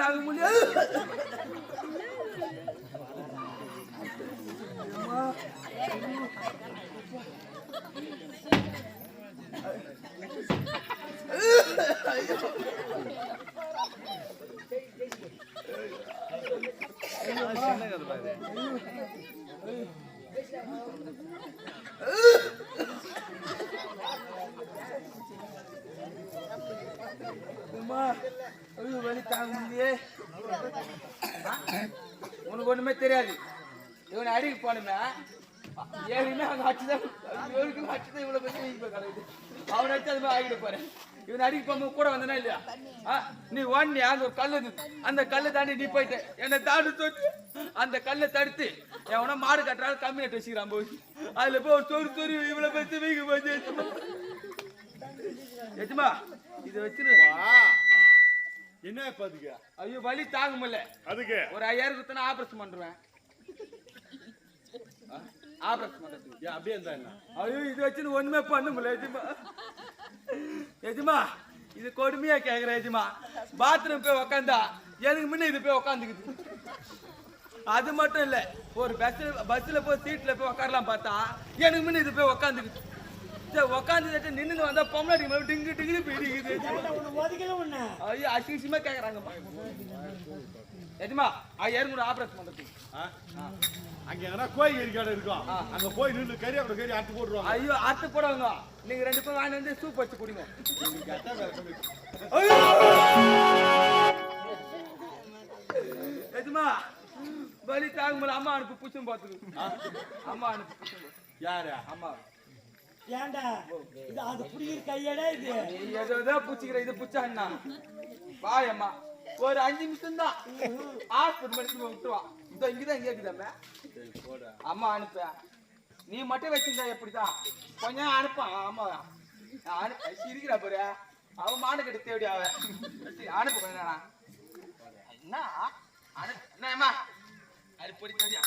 தாங்க முடியாது. வலி தாங்க முடியே. உனக்கு ஒண்ணுமே தெரியாது. இவனை அடிக்க போனுமே ஏழுமே அங்க அச்சுதான் இவ்வளவு பேசி அவனை அடிச்சு அது மாதிரி ஆகிட போறேன். இவன் அடிக்க போகும்போது கூட வந்தனா இல்லையா? நீ ஒண்ணு அங்க ஒரு கல்லு இருந்தது, அந்த கல்லை தாண்டி நீ போயிட்ட. என்னை தாண்டி தோட்டு அந்த கல்லை தடுத்து எவனா மாடு கட்டுறாலும் கம்மி நட்டு வச்சுக்கிறான் போய். அதுல போய் ஒரு சொரு சொரு இவ்வளவு பேசி வீங்க போச்சு. எஜமா இதை வச்சிருவா என்ன பாத்துக்க? ஐயோ வலி தாங்க முடியல. அதுக்கு ஒரு 5000 குத்தனா ஆபரேஷன் பண்றேன். ஆபரேஷன் பண்றதுக்கு அப்படியே இருந்தா என்ன? ஐயோ இது வச்சு ஒண்ணுமே பண்ண முடியல எஜமா. எஜமா இது கொடுமையா கேக்குறேன் எஜமா. பாத்ரூம் போய் உக்காந்தா எனக்கு முன்ன இது போய் உக்காந்துக்குது. அது மட்டும் இல்ல, ஒரு பஸ்ல போய் சீட்ல போய் உக்காரலாம் பார்த்தா எனக்கு முன்ன இது போய் உக்காந்துக்குது. உக்காந்து நின்று வந்தா பொம்லாடி டிங்கு டிங்கு போயிடுக்குது. ஐயோ அசிங்கமா கேக்குறாங்க எஜமா. 5000 ஆபரேஷன் பண்றதுக்கு அங்க எதனா கோயில் இருக்காடு இருக்கும், அங்க போய் நின்று கறி அப்படி கறி அறுத்து போடுவாங்க. ஐயோ அறுத்து போடுவாங்க. நீங்க 2 பேரும் வாங்கி வந்து சூப் வச்சு குடிங்க. எஜமா வலி தாங்க முடியல. அம்மா அனுப்பு புச்சும் பாத்துக்கு. அம்மா அனுப்பு புச்சும். யாரு? அம்மா. ஏண்டா இது அது புடிக்கிற கையடா இது? நீ ஏதோ புச்சிக்கிற இது புச்சான்னா வாய் அம்மா. ஒரு 5 நிமிஷம் தான் ஹாஸ்பிட்டல் மெடிசன் விட்டுவா. இதோ இங்கதான் இங்க இருக்குதாம்மா. அம்மா அனுப்ப. நீ மட்டும் வச்சிருந்தா எப்படிதான் கொஞ்சம் அனுப்பா. ஆமா சிரிக்கிறா பாரு. அவன் மாடு கட்டி தேடி அவ அனுப்பு கொஞ்சம். என்ன என்னம்மா அது பொடி தேடியா?